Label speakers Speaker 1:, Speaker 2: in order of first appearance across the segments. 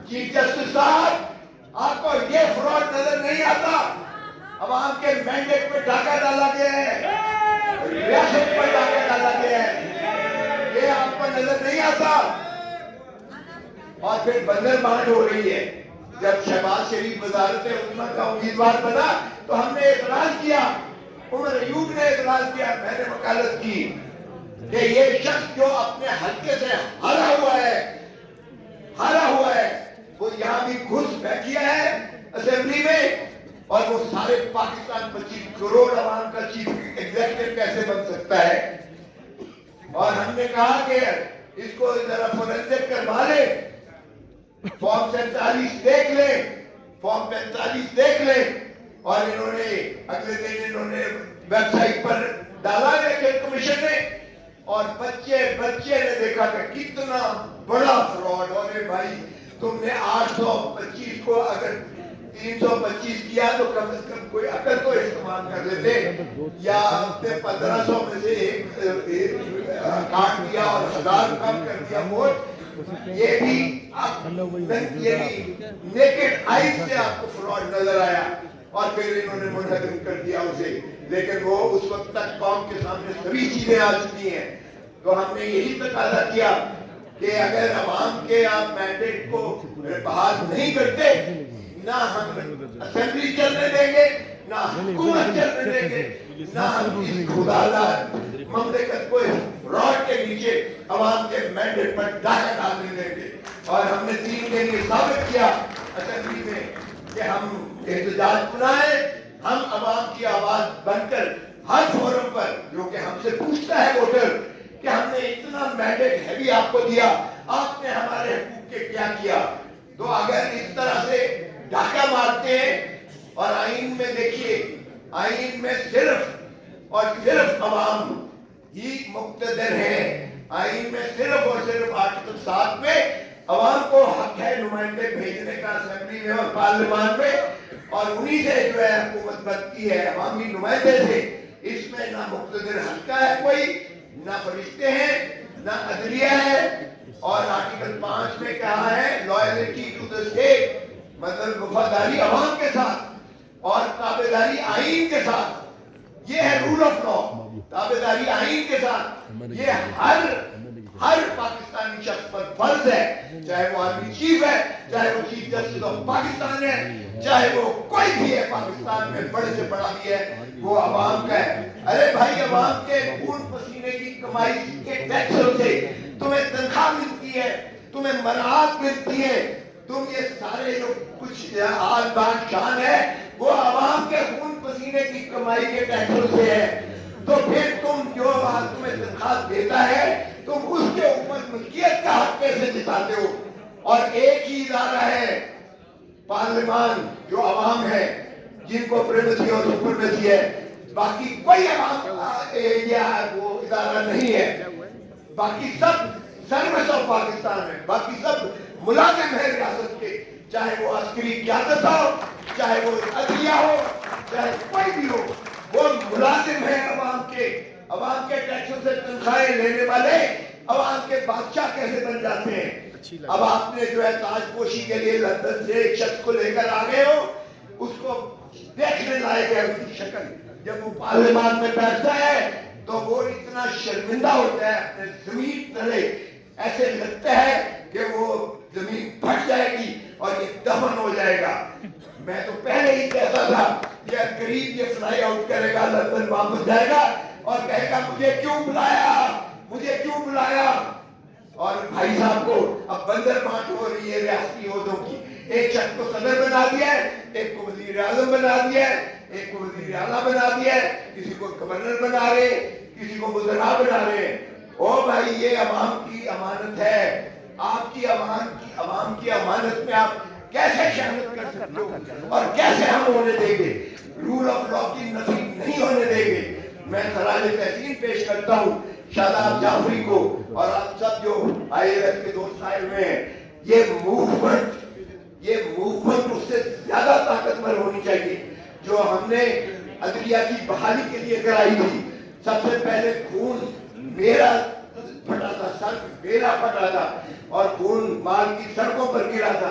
Speaker 1: Chief justice صاحب آپ کو یہ فراڈ نظر نہیں آتا؟ عوام کے مینڈیٹ پہ ڈاکہ ڈالا گیا ہے، ریاست پر ڈاکہ ڈالا گیا ہے، یہ آپ کو نظر نہیں آتا؟ اور پھر بندر بانٹ ہو رہی ہے۔ جب شہباز شریف وزارت حکومت کا امیدوار بنا تو ہم نے اعتراض کیا، عمر ایوب نے اعتراض کیا، میں نے وکالت کی کہ یہ شخص جو اپنے حلقے سے ہارا ہوا ہے وہ یہاں بھی گھس بیٹھیا ہے اسمبلی میں، اور وہ سارے پاکستان 25 کروڑ عوام کا چیف ایگزیکٹو کیسے بن سکتا ہے؟ اور ہم نے کہا کہ اس کو ذرا فورنسک کروا لے، فارم 47 دیکھ لے، فارم 45 دیکھ لے، اور انہوں نے اگلے دن انہوں نے ویب سائٹ پر ڈالا الیکشن کمیشن نے، اور بچے نے دیکھا کہ کتنا بڑا فراڈ۔ اور بھائی تم نے 825 کو اگر 325 کیا تو کم از کم کوئی عقل تو استعمال کر لیتے، یا آپ نے 1500 میں سے ایک کاٹ دیا اور 1000 کم کر دیا ووٹ۔ یہ بھی نیکڈ آئیز سے آپ کو فراڈ نظر آیا، اور پھر انہوں نے منہدم کر دیا اسے، لیکن وہ اس وقت تک قوم کے سامنے سبھی چیزیں آ چکی ہیں۔ تو ہم نے یہی تقاضا کیا کہ اگر عوام کے آپ مینڈیٹ کو بحال نہیں کرتے، نہ ہم اسمبلی چلنے دیں گے، نہ حکومت چلنے دیں گے، نہ ہم اس خداداد مملکت کو راڈ کے نیچے عوام کے مینڈیٹ پر ڈاکہ ڈالنے دیں گے۔ اور ہم نے 3 دن یہ ثابت کیا اسمبلی میں کہ ہم احتجاج بنائیں، ہم عوام کی آواز بن کر ہر فورم پر جو کہ ہم سے پوچھتا ہے ووٹر کہ ہم نے اتنا مینڈیٹ ہیوی آپ کو دیا، آپ نے ہمارے حقوق کے کیا کیا؟ تو اگر اس طرح سے ڈاکہ مارتے ہیں، اور آئین میں دیکھیے، آئین میں صرف اور صرف عوام ہی مقتدر ہیں، آئین میں صرف اور صرف آرٹیکل 7 میں عوام کو حق ہے نمائندے بھیجنے کا اسمبلی میں اور پارلیمان میں، اور انہی سے جو ہے حکومت بنتی ہے، عوامی نمائندے سے۔ اس میں نہ مقتدر حلقہ ہے کوئی، نہ فرشتے ہیں، نہ عدلیہ ہے۔ اور آرٹیکل 5 میں کہا ہے لائلٹی ٹو دی اسٹیٹ، مطلب وفاداری عوام کے ساتھ اور تابعداری آئین کے ساتھ۔ یہ ہے رول آف لا، تابعداری آئین کے ساتھ۔ یہ ہر پاکستانی شخص پر فرض ہے، چاہے وہ آرمی چیف ہے، چاہے وہ چیف جسٹس آف پاکستان ہے، چاہے وہ کوئی بھی ہے پاکستان میں، بڑے سے بڑا بھی ہے، وہ عوام کا ہے۔ ارے بھائی، عوام کے خون پسینے کی کمائی کے ٹیکسوں سے تمہیں تنخواہ ملتی ہے، تمہیں مراعات ملتی ہے، تم یہ سارے جو کچھ آل بان شان ہے وہ عوام کے خون پسینے کی کمائی کے ٹیکسوں سے ہے۔ تو پھر تم جو تمہیں تنخواہ دیتا ہے، تم اس کے اوپر ملکیت کا حق کیسے جتاتے ہو؟ اور ایک ہی ادارہ ہے پارلیمان جو عوام ہے، جن کو پریمیسی اور سپرمیسی ہے، باقی کوئی عوام وہ ادارہ نہیں ہے۔ باقی سب سروس آف پاکستان ہے، باقی سب ملازم ہے ریاست کے، چاہے وہ عسکری قیادت ہو، چاہے وہ عدلیہ ہو، چاہے کوئی بھی ہو، وہ ملازم ہے عوام کے ٹیکسوں سے تنخواہیں لینے والے عوام کے بادشاہ کیسے بن جاتے ہیں؟ اب آپ نے جو ہے تاج پوشی کے لیے لندن سے ایک شخص کو لے کر آ گئے ہو، اس کو دیکھنے لائق ہے اس کی شکل، جب وہ پارلیمان میں بیٹھتا ہے تو وہ اتنا شرمندہ ہوتا ہے اپنے زمین تلے، ایسے لگتا ہے کہ وہ زمین پھٹ جائے گی اور یہ دفن ہو جائے گا۔ میں تو پہلے ہی کہتا تھا یہ قریب یہ فلائی آؤٹ کرے گا، لندن واپس جائے گا اور کہے گا مجھے کیوں بلایا۔ اور بھائی صاحب کو اب بندر بانٹ ہو رہی ہے ریاستی عہدوں کی، ایک شخص کو صدر بنا دیا ہے، ایک کو وزیر اعظم بنا دیا ہے، ایک کو وزیر اعلیٰ بنا دیا ہے، کسی کو گورنر بنا رہے، کسی کو وزراء بنا رہے۔ او بھائی، یہ عوام کی امانت ہے، آپ کی عوام کی امانت میں آپ کیسے خیانت کر سکتے ہو؟ اور کیسے ہم ہونے دیں گے؟ رول آف لا کی نفی نہیں ہونے دیں گے۔ میں خراج تحسین پیش کرتا ہوں شاداب جعفری کو اور آپ سب جو IAS کے دوست آئے ہوئے ہیں۔ یہ موومنٹ اس سے زیادہ طاقتور ہونی چاہیے جو ہم نے عدلیہ کی بحالی کے لیے کرائی تھی۔ سب سے پہلے خون میرا پھٹا تھا، سر میرا پھٹا تھا اور خون مال کی سڑکوں پر گرا تھا۔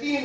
Speaker 1: 3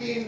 Speaker 1: 3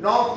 Speaker 1: 9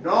Speaker 1: 9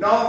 Speaker 1: 9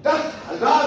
Speaker 1: 10,000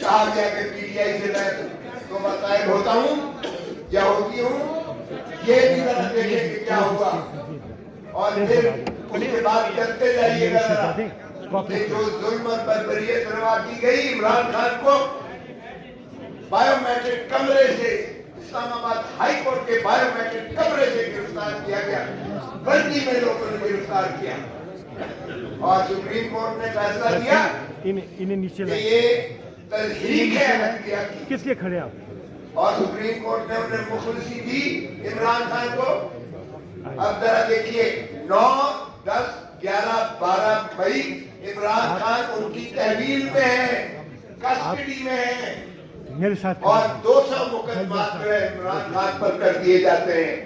Speaker 1: کہا گیا کہ پی ٹی آئی سے میں تو مطائب ہوتا ہوں یا ہوتی ہوں، یہ بھی ذرا دیکھیں کہ کیا ہوا، اور پھر اس کے بعد کرتے جائیے گا ذرا کہ جو ظلم اور بربریت روا کی گئی عمران خان کو بائیو میٹرک کمرے سے اسلام آباد ہائی کورٹ کے بائیو میٹرک کمرے سے گرفتار کیا گیا، بندی میں لوگوں نے گرفتار کیا، اور سپریم کورٹ نے فیصلہ دیا کہ یہ تلحیق ہے عدلیہ کی،
Speaker 2: کس لیے کھڑے آپ؟
Speaker 1: اور سپریم کورٹ نے انہیں مخلصی دی عمران خان کو۔ اب ذرا دیکھیے 9، 10، 11، 12 مئی عمران خان ان کی تحویل میں ہے، کسٹڈی میں ہے،
Speaker 2: میرے ساتھ
Speaker 1: اور 200 مقدمات جو ہے عمران خان پر کر دیے جاتے ہیں،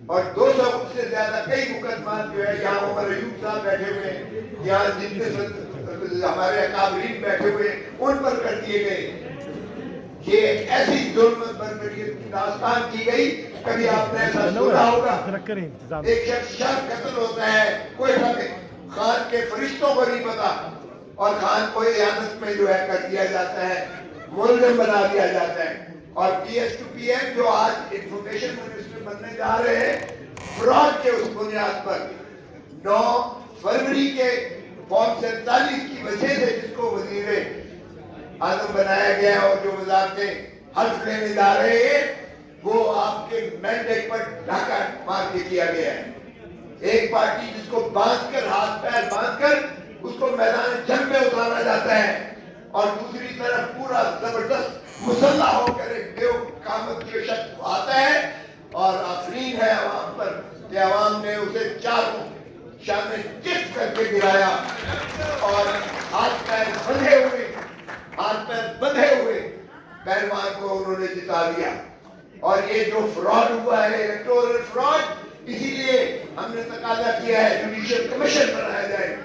Speaker 1: اور 200 سے زیادہ کئی مقدمات جو ہے یہاں عمر ایوب صاحب بیٹھے ہوئے ہیں، یہاں جتنے ہمارے اکابرین بیٹھے ہوئے ہیں ان پر کر دیے گئے۔ یہ ایک ایسی ظلم بربریت کی داستان کی گئی، کبھی آپ نے ایسا سنا ہوگا؟ ایک شخص قتل ہوتا ہے کوئٹہ میں، خان کے فرشتوں کو نہیں پتا، اور خان کو اعانت میں جو ہے کر دیا جاتا ہے، ملزم بنا دیا جاتا ہے، اور P S to P M جو آج انفارمیشن منسٹر بننے جا رہے ہیں، فراڈ کے اس بنیاد پر 9 فروری کے فارم 47 کی وجہ سے جس کو وزیر اعظم بنایا گیا ہے اور جو وزارتیں حلف لینے جا رہے ہیں، وہ آپ کے مینڈیٹ پر ڈھاکہ مار کے کیا گیا ہے۔ ایک پارٹی جس کو باندھ کر، ہاتھ پیر باندھ کر اس کو میدان جنگ میں اتارا جاتا ہے، اور دوسری طرف پورا زبردست مسلح ہو کر ایک قامت کے شخص آتا ہے اور آفرین ہے عوام پر کہ عوام نے اسے چاروں شامل چپ کر کے گرایا، اور ہاتھ پیر بندھے ہوئے پہلوان کو انہوں نے جتا دیا۔ اور یہ جو فراڈ ہوا ہے، الیکٹورل فراڈ، اسی لیے ہم نے تقاضا کیا ہے جوڈیشل کمیشن بنایا جائے۔